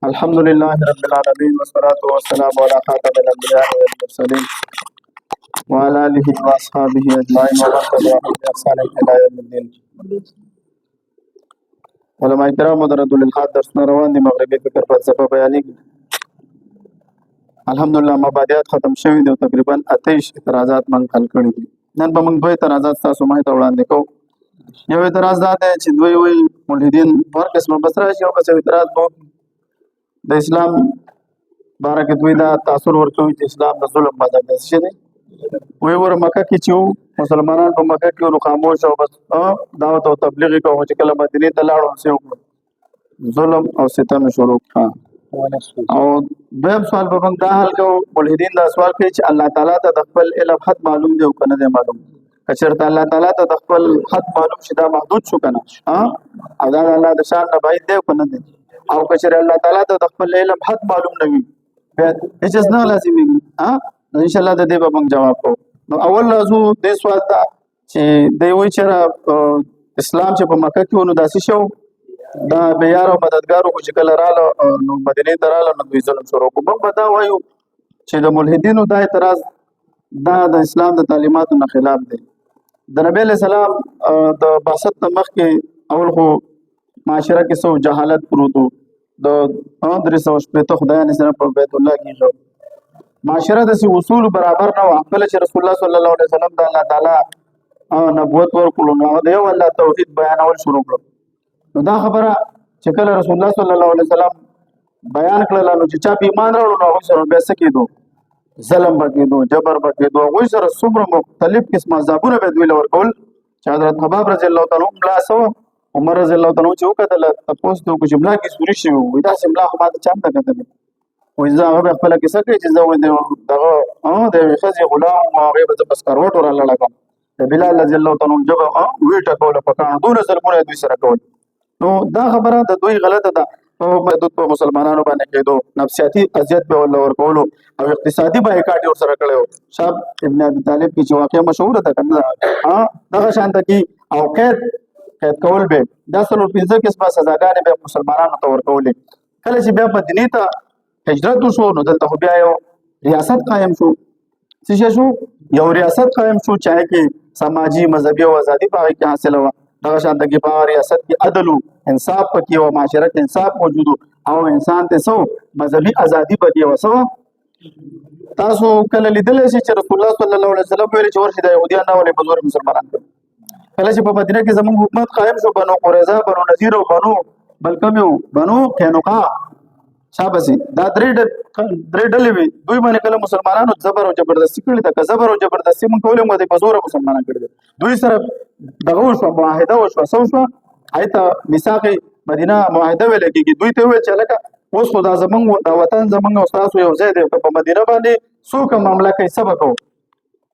الحمد لله رب العالمين والصلاة والسلام على خاتم الأنبياء والمرسلين وعلى آله وأصحابه أجمعين ومن تبعهم بإحسان إلى يوم الدين. علماء کرام درد للحاد درسونه روان دي مغربي فکر فلسفه بیانېږي. الحمدلله مبادئات ختم شوي دي او تقریبا 28 اعتراضات من حل کړي دي. نن به موږ دوه اعتراضات تاسو مخې ته وړاندې کوو. یو اعتراض دا دی چې دوی وایي ملحدین هر قسمه بس راشي او بس اعتراض به د اسلام باره کې دوی دا تاثر ورکوي چې اسلام د ظلم مذهب دی. څه دی وایي ور مکه کې چې مسلمانان په مکه کې نو خاموش او بس دعوت او تبلیغ یې کوو چې کله مدینې ته لاړو څه وکړو ظلم او ستم شروع کړه. او دویم سوال به موږ دا حل کوو. ملحدین دا سوال کوي چې الله تعالی ته د خپل علم حد معلوم دی او که نه دی معلوم. که چېرته الله تعالی ته د خپل حد معلوم شي دا محدود شو که نه او دا د الله د شان نه بعید دی او که نه دی. او که چېرې الله تعالی ته د خپل علم حد معلوم نه وي بیا هېڅ نه لازمېږي. نو انشاءالله د دې به موږ جواب کوو. نو اول راځو دې سوال ته چې دی وایي چېرې اسلام چې په مکه کې و نو داسې شو دا بیار او مددګار خو چې کله راله نو مدینې ته راله نو دوی ظلم شروع کړو. موږ به دا وایو چې د ملحدینو دا اعتراض دا د اسلام د تعلیماتو نه خلاف دی. د نبی علیه السلام د بعثت نه مخکې اول خو معاشره کې څه جهالت پروت و. د 360 خدایانې سره په بیت الله کې معاشره داسې اصول برابر نه وه. کله چې رسول الله صلی الله علیه وسلم د الله تعالی نبوت ورکړو نو د یو الله توحید بیانول شروع کړو. نو دا خبره چې کله رسول الله صلی الله علیه وسلم بیان کړله نو چې چا په ایمان راوړو نو هغوی سره بیا څه کېدو ظلم به کېدو جبر به کېدو. هغوی سره څومره مختلف قسمه عذابونه به دوی له ورکول چې حضرت خباب رضی الله تعالی عنه ملا څه عمر رضی الله تعالی عنه چې وکتله تپوس ته وکړو چې ملا کې سوري شوي وي داسې ملا خو ما ته چا هم ته کتلې وایي زه هغه بیا خپله کیسه کوي چې زه دغه د یوې ښځې غلام وم او هغې به زه په سکروټو رالاړه کړم د بلال رضی الله تعالی عنه ژبه ویې ټکوله په کاڼو دونه ظلمونه یې دوی سره کول. نو دا خبره د دوی غلطه ده. محدود په مسلمانانو باندې کېدو نفسیاتي اذیت به ورله ورکولو او اقتصادي بایکاټ یې ورسره کړی و. شاه ابن ابي طالب کې چې واقعه مشهوره ده که نه دغه شانته کې او قید کول به دا 15 قسمه سزاګانې به مسلمانانو ته ورکولې. کله چې بیا مدینې ته هجرت وشو نو دلته خو بیا یو ریاست قایم شو. څه شو یو ریاست قایم شو چې هغې کې سماجي مذهبي او ازادي په هغې کې حاصله وه. دغه شانته کې په ریاست کې عدل و انصاف پکې و معاشره کې انصاف موجود او انسان ته څه مذهبي ازادي پکې وه. څه تاسو کله لیدلی شئ چې رسول الله صلی الله علیه وسلم ویلي چې ورشي د یهودیان راولئ په زور مسلمانان کړي. کله چې په مدینه کې زموږ حکومت قایم شو بنو قریظه بنو نذیر او بنو بل کوم یو بنو قینقاع شابسي دا درې ډلې وي. دوی باندې کله مسلمانانو زبر او جبردستي کړې ده. که زبر او جبردستي مونږ کولی مو دی په زوره مسلمانان کړي دي. دوی سره دغه وشوه معاهده وشوه. څه وشوه هغې ته میثاق مدینه معاهده ویلی کېږي. دوی ته وویل چې هلکه اوس خو دا زموږ دا وطن زموږ او ستاسو یو ځای دی. که په مدینه باندې څوک هم حمله کوي څه به کوو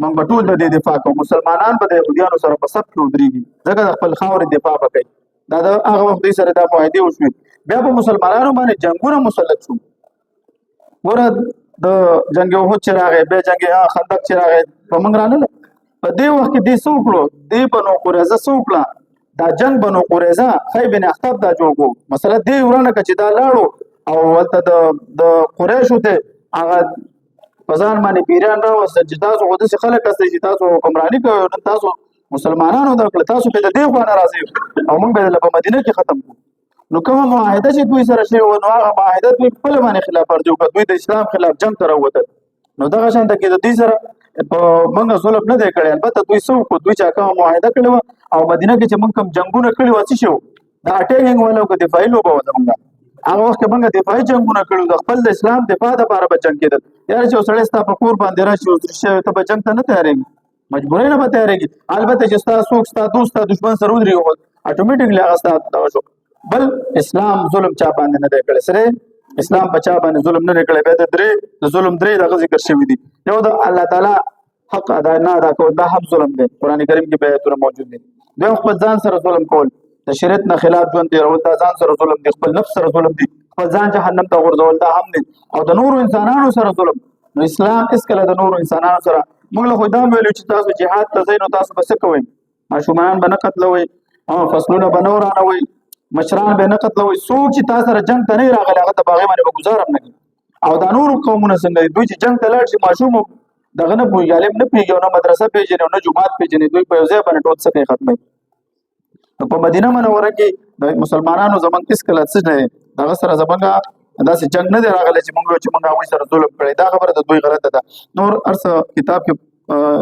موږ به ټول د دې دفاع کوو. مسلمانان به د یهودیانو سره په صف کې ودرېږي ځکه د خپل خاورې دفاع به کوي. دا د هغه وخت دوی سره دا معاهدې وشوې. بیا په مسلمانانو باندې جنګونه مسلط شو. ګوره د جنګ احد چې راغی بیا جنګ خندق چې راغی په موږ رانله. په دې وخت کې دې څه وکړو دې بنو قریظه څه وکړه دا جنګ بنو قریظه خی بن اخطب دا جوړ کړو. مثلا دې ورانه کړه چې دا لاړو او هلته د قریشو ته هغه په ځان باندې پیران راوستل چې تاسو خو داسې خلک هستئ چې تاسو حکمراني کوئ نن تاسو مسلمانانو دا کړه تاسو پرې د دې خوا نه راځئ او موږ به یې په مدینه کې ختم کړو. نو کومه معاهده چې دوی سره شوې وه نو هغه معاهده دوی خپله باندې خلاف ورزي وکړه. دوی د اسلام خلاف جنګ ته راووتل. نو دغه شانته کې د دوی سره په موږ ظلم نه دی کړی. البته دوی څه وکړو دوی چې کومه معاهده کړې وه او مدینه کې چې موږ کوم جنګونه کړي وه څه شي وو دا اټیکینګ والا او که دفاعي لوبه وه زموږ هغه وخت کې موږ دفاعي جنګونه کړي د خپل د اسلام دفاع دپاره به جنګ کېدل. یاره چې یو سړی ستا په کور باندې راشي اوس شوی ته به جنګ ته نه تیارېږي مجبورۍ نه به تیارېږي. البته چې ستا څوک ستا دوست ستا دښمن سره ودرېږي اټومیټکلی هغه ستا دغه شو. بل اسلام ظلم چا باندې نه دی کړی. سره اسلام په چا باندې ظلم نه دی کړی. بیا د ظلم درې دغه ذکر شوي دي. یو د الله تعالی حق ادا نه ادا کول دا هم ظلم دی. قرآن کریم کې آیتونه موجود دي. دویم خپل ځان سره ظلم کول د شریعت نه خلاف ژوند تېرول دا ځان سره ظلم دی. خپل نفس سره ظلم دی. خپل ځان جهنم ته غورځول دا هم دی. او د نورو انسانانو سره ظلم. نو اسلام هېڅکله د نورو انسانانو سره موږ له خو دا ویلو چې تاسو جهاد ته ځئ نو تاسو به څه کوئ ماشومان به نه قتلوئ فصلونه به نه ورانوئ مشران به نه قتلوئ. څوک چې تا سره جنګ ته نه راغلی هغه ته ته باغې باندې به ګزار هم نه کوي. او دا نور قومونه څنګه دي، دوی چې جنګ ته لاړ شي ماشوم دغه نه پوهېږي، عالم نه پوهېږي او نه مدرسه پېژني او نه جومات پېژني، دوی په یو ځای باندې ټول څه کوي ختموي. نو په مدینه منوره کې د مسلمانانو زمونږ هېڅکله څه نه دی دغه سره زمونږ داسې جنګ نه دی راغلی چې موږ هغوی سره ظلم کړی. دا خبره د دوی غلطه ده. نور هر څه کتاب کې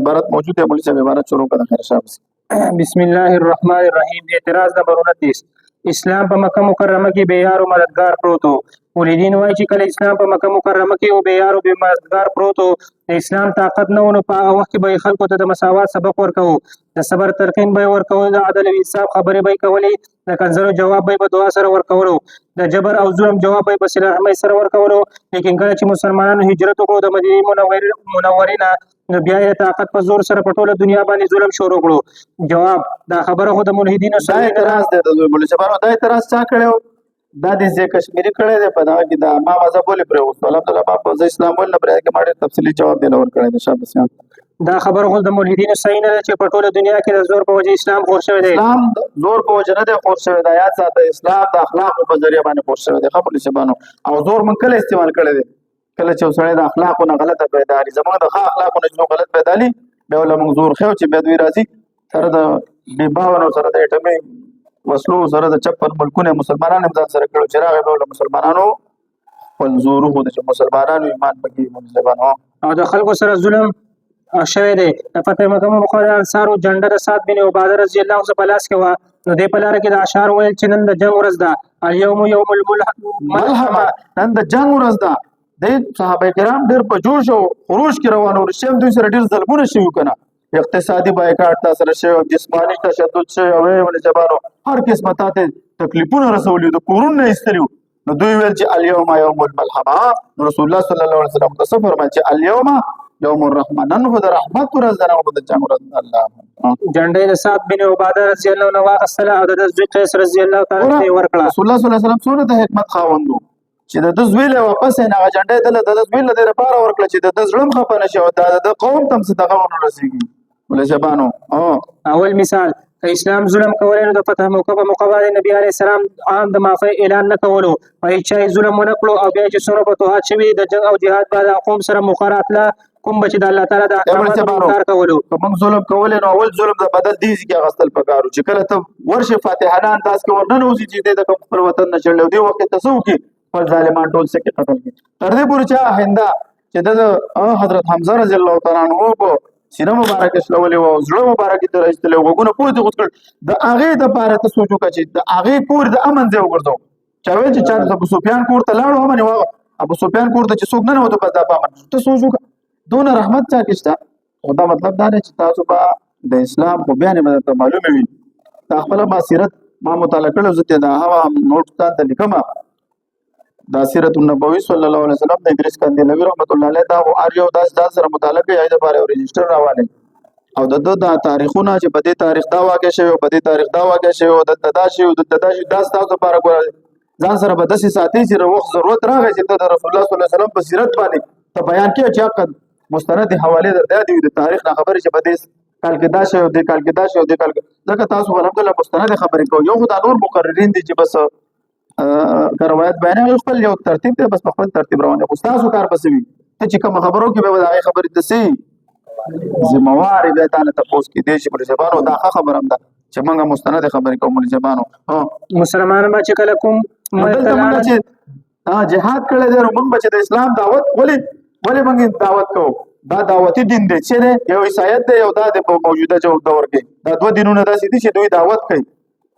عبارت موجود دی. مولوي صاحب عبارت شروع کړه خیر شاه. بسم الله الرحمن الرحیم. اعتراض نمبر 29. اسلام په مکه مکرمه کې بے یار او مددگار پروت و. مولیدین وایي چې کله اسلام په مکه مکرمه کې او بے یار او بے مددگار پروت و، د اسلام طاقت نه و، نو په هغه وخت کې به خلکو ته د مساوات سبق ورکوو، د صبر تلقین به یې ورکول، د عدل او انصاف خبرې به یې کولې، د کنځلو جواب به یې په دعا سره ورکولو، د جبر او ظلم جواب به یې په صله رحمۍ سره ورکولو. لیکن کله چې مسلمانانو هجرت وکړو د مدینې منورې نه، نو بیا یې طاقت په زور سره په ټوله دنیا باندې ظلم شروع کړو. جواب: دا خبره خو د ملحدینو دا اعتراض دی د مولوي صاحبانو. دا اعتراض چا کړی؟ دا د ځای کشمیري کړی دی په دغه کې د ما مذهب ولې پرېوستو. الحمدلله ما په اسلام ولې نه پرېږدي کې ما ډېر تفصیلي جواب دی ورکړی دی. شاباس. دا خبره خو د ملحدینو صحیح نه ده چې په ټوله دنیا کې د زور په وجه اسلام خور شوی دی. اسلام زور په وجه نه دی خور شوی دی. یاد ساته اسلام د اخلاقو په ذریعه باندې خور شوی دی. ښه مولوي صاحبانو. او زور موږ کله استعمال کړی دی؟ کله چې یو سړی د اخلاقو نه غلطه پیدا لي، زموږ د ښه اخلاقو نه چې غلط پیدا لي، بیا ول موږ زور خو چې بیا دوی راځي سره د بیباونو سره د اټمي وسلو سره د چپن ملکونه مسلمانانو ځان سره کړو چې راغی ول مسلمانانو خپل زور خو د مسلمانانو ایمان پکې مسلمانانو او د خلکو سره ظلم شوی دی. د فتح مکه مکرمه انصارو جنډه د سعد بن عباده رضی الله عنه په لاس کې وه. نو دې په لاره کې د اشعار ویل چې نن د جنګ ورځ ده، اليوم یوم الملحمه، نن د جنګ ورځ ده. د صحابه کرام ډېر په جوش او خروج کې روان ول، شیم دوی سره ډېر ظلمونه شوي کنه، اقتصادي بایکاټ تا سره شوی، جسمانی تشدد شوی، او ول جبانو هر قسمه ته تکلیفونه رسولي، د کورونه ایستلیو. نو دوی ویل چې اليوم یوم الملحمه. رسول الله صلی الله علیه وسلم ته فرمایي چې اليوم یوم الرحمه، نن هو د رحمت ورځ ده، نن هو د جنګ ورځ ده. الله جنډه د سعد بن عباده رضی الله عنه واغستله او د زوی قیس رضی الله تعالی عنہ ورکړه. رسول الله صلی الله علیه وسلم څونه د حکمت خاوند چې د زوی له واپس نه هغه جنډه د زوی له لپاره ورکړه چې د زړم خپه نشي او د قوم تم څه دغه ونه رسیږي. ولې شبانو اول مثال که اسلام ظلم کولای نو د فتح موقع په موقع باندې نبی علیه السلام عام د معافی اعلان نه کولو، په هیڅ چا ظلم ونه کړو، او بیا چې څومره فتوحات شوي د جنګ او جهاد بعد قوم سره مخارات له کوم بچ د الله تعالی د احکاماتو انکار کولو. که موږ ظلم کولای نو اول ظلم د بدل دیږي کې اغستل پکارو چې کله ته ورشه فاتحانه انداز کې ورننه وځي چې د خپل وطن نه چړلو دی وخت ته سو کې پر ظالمان ټول څه کې قتل کی تر دې پورې چې هندا چې د حضرت حمزه رضی الله تعالی عنہ په سینه مبارک شلولې او زړه مبارک ته راځتلې وګونه پوه دي غوښتل د هغه د پاره ته سوچو کچې د هغه کور د امن ځای وګرځاو چا ویل چې چا د ابو سفیان کور ته لاړو هم نه ابو سفیان کور ته چې څوک نه وته په پامن ته سوچو دون رحمت چا کېستا دا مطلب دا دی چې تاسو به د اسلام په بیان باندې معلومه وي تا خپل بصیرت ما مطالعه کړو زته دا هوا نوٹ ته لیکما دا سیرت النبوی صلی الله علیه وسلم د ادریس کندلوی رحمت الله علیه دا هر یو داس سره مطالعه کوي د لپاره ريجستر راواله او د تاریخونه چې په دې تاریخ دا واقع شوی په دې تاریخ دا واقع شوی او د تداشي او د تداشي داس تاسو لپاره ګور ځان سره به داسې ساتي چې وخت ضرورت راغی چې د رسول الله صلی الله علیه وسلم په سیرت باندې ته بیان کې چې عقد مستند حواله درته دی د تاریخ نه خبرې چې په دې کال کې دا شوی د کال کې دا شوی د کال کې ځکه تاسو الحمدلله مستند خبرې کوي یو خدای نور مقررین دي چې بس روایت بیان خپل یو ترتیب دی بس خپل ترتیب روانه خو تاسو کار بسوي ته چې کوم خبرو کې به دا خبرې تسي زمواري به تعالی تاسو کې دي چې په زبانو دا خبره هم ده چې موږ مستند خبرې کوم زبانو مسلمان به چې کله کوم موږ چې جهاد کړی دی موږ به د اسلام دعوت ولې موږ دعوت کوو دا دعوتي دین دی چې یو عیسایت دی یو د موجوده دور کې دا دوه دینونه داسې دي چې دوی دعوت کوي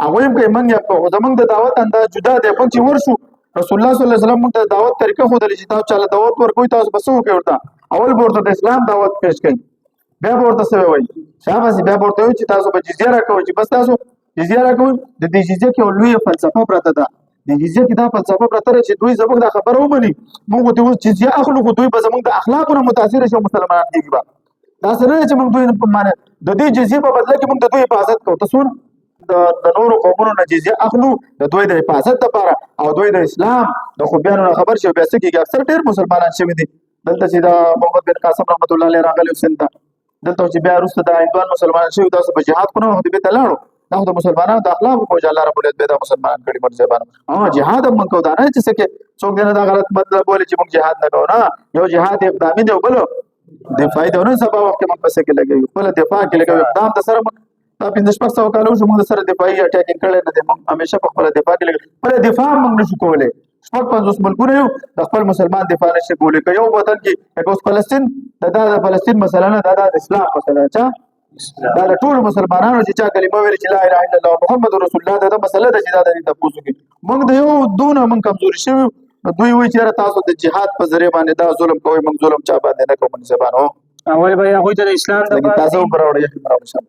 هغه هم کوي موږ یې کوو زمونږ د دعوت انداز جدا دی موږ چې ورشو رسول الله صلی الله علیه وسلم موږ ته دعوت طریقه خو د چې تاسو چاله دعوت ورکوي تاسو بسو کوي ورته اول ورته د اسلام دعوت پیش کړي بیا ورته څه وایي شاباس بیا ورته وایي چې تاسو به جزیه راکوي چې بس تاسو جزیه راکوي د دې جزیه کې لوی فلسفه پرته ده د جزیه کې دا فلسفه پرته چې دوی زموږ د خبرو ومني موږ ته جزیه اخلو خو دوی به زموږ د اخلاقونو متاثر شي مسلمانان دي دا سره چې موږ دوی په معنی د دې جزیه په بدله کې موږ د دوی حفاظت کوو تاسو د نورو قومونو نه جزیه اخلو د دوی د حفاظت لپاره او دوی د اسلام د خوبیانو خبر شي بیا څه کېږي اکثر ډېر مسلمانان شوي دي دلته چې د محمد بن قاسم رحمت الله علیه راغلی سنت دلته چې بیا وروسته د هندوان مسلمانان شوي تاسو په جهاد کو نه هدي به تلاړو دا خو د مسلمانانو د اخلاقو په وجه الله رب العزت پیدا مسلمانان کړي مرزبانو جهاد هم موږ کوو دا نه چې څه کې څوک دې نه دا غلط مطلب بولي چې موږ جهاد نه کوو نه یو جهاد اقدامي دی او بل دفاعي دی نو سبا وخت موږ پسې کې لګوي خپل دفاع کې لګوي اقدام د سره دا 1500 کالو چې موږ سره دفاعي اٹیک کړل نه دي موږ همیشه په خپل دفاع کې لګوي خپل دفاع موږ نشو کولای شپږ 50 ملکونه یو د خپل مسلمان دفاع نشي کولای که یو وطن کې اوس فلسطین د فلسطین مسله نه د اسلام مسله چا دا د ټول مسلمانانو چې چا کلمه ویل چې لا اله الا الله محمد رسول الله دا مسله ده چې دا د تاسو کې موږ د یو دونه موږ کمزوري شوی دوی وایي چې تاسو د جهاد په ذریعہ باندې دا ظلم کوي موږ ظلم چا باندې نه کوو منځبانو اول به هغه ته د اسلام د تاسو پرورړی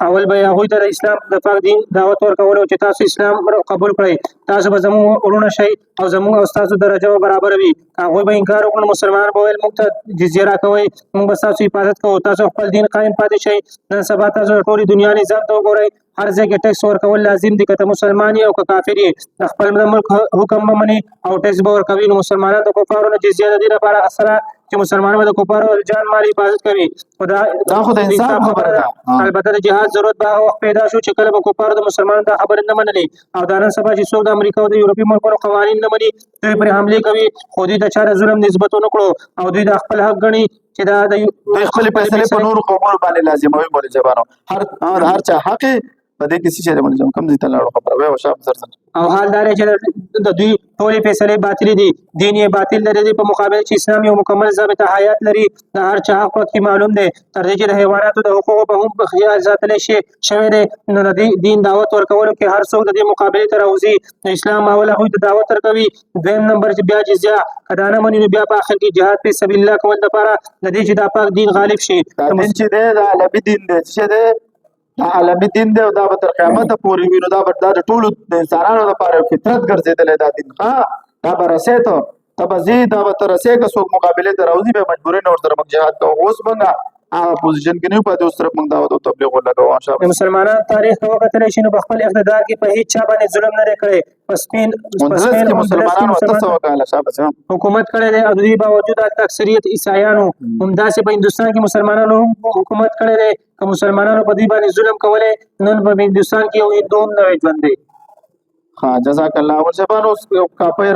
اول به هغه ته د اسلام د پاک دین دعوت ورکول چې تاسو اسلام قبول کړئ تاسو به زموږ ورونه شئ او زموږ او تاسو درجه برابر وي هغه به انکار وکړي مسلمان به ویل موږ ته جزیه راکوي موږ به تاسو حفاظت کوو تاسو خپل دین قائم پاتې شئ نن سبا تاسو ټول دنیا نظام ته وګورئ هر ځای کې ټیکس ورکول لازم دي که ته مسلمان یې او که کافر یې خپل د ملک حکم به مني او ټیکس به ورکوي نو مسلمانان د کفارو نه جزیه د دې لپاره اثره چې مسلمانان د کفارو جان مال حفاظت کوي دا خو د انصاف خبره ده البته د جهاد ضرورت به وخت پیدا شو چې کله به کفارو د مسلمانانو د خبرې نه منلې او دا نن سبا چې څوک د امریکا او د یورپي ملکونو قوانین نه مني دوی پرې حملې کوي خو دوی د چا د ظلم نسبت ونه کړو او دوی د خپل حق ګڼي چې دا د خپل فیصلې په نورو قومونو باندې لازموي مولوي جبانو هر چا حق په دې کې څه مولوي جبانو کم دي ته لاړو خبره وای او شاب سر او حال دار چې د دوی ټولې فیصلې باطل دي دین یې باطل لري په مقابل چې اسلام یو مکمل ضابطه حیات لري د هر چا حق پکې معلوم دی تر دې چې د حیواناتو د حقوقو په هم خیال ساتل شي شوی دی نو د دین دعوت ورکول کې هر څوک د دې مقابله ته راوځي اسلام اوله هو د دعوت ورکوي دویم نمبر چې بیا جزیه کدانه مني بیا په اخر کې جهاد په سبیل الله کول لپاره د دې چې د پاک دین غالب شي دین چې د عالمي دین دی چې د عالمي دین دی او دا به تر قیامت پورې وي نو دا به د ټولو د انسانانو لپاره فطرت ګرځېدلی دا دین دا به رسې ته تبزی دا به تر رسې که څوک مقابله ته راوځي به مجبوري نه ورسره موږ جهاد کوو اوس موږ هغه پوزیشن کې نه پاتې اوس طرف موږ دعوت او تبلیغ ولګوو د مسلمانانو تاریخ ته وکتلی شي نو په خپل اقتدار کې په هیڅ چا باندې ظلم نه دی کړی په سپین مسلمانانو 800 کاله شابه حکومت کړی دی او د دې باوجود اکثریت عیسایانو همداسې په هندوستان کې مسلمانانو حکومت کړی دی که مسلمانانو په دې باندې ظلم کولی نن په هندوستان کې یو هندو هم نه وی ژوندی ها جزاک الله ول جبانو کاپي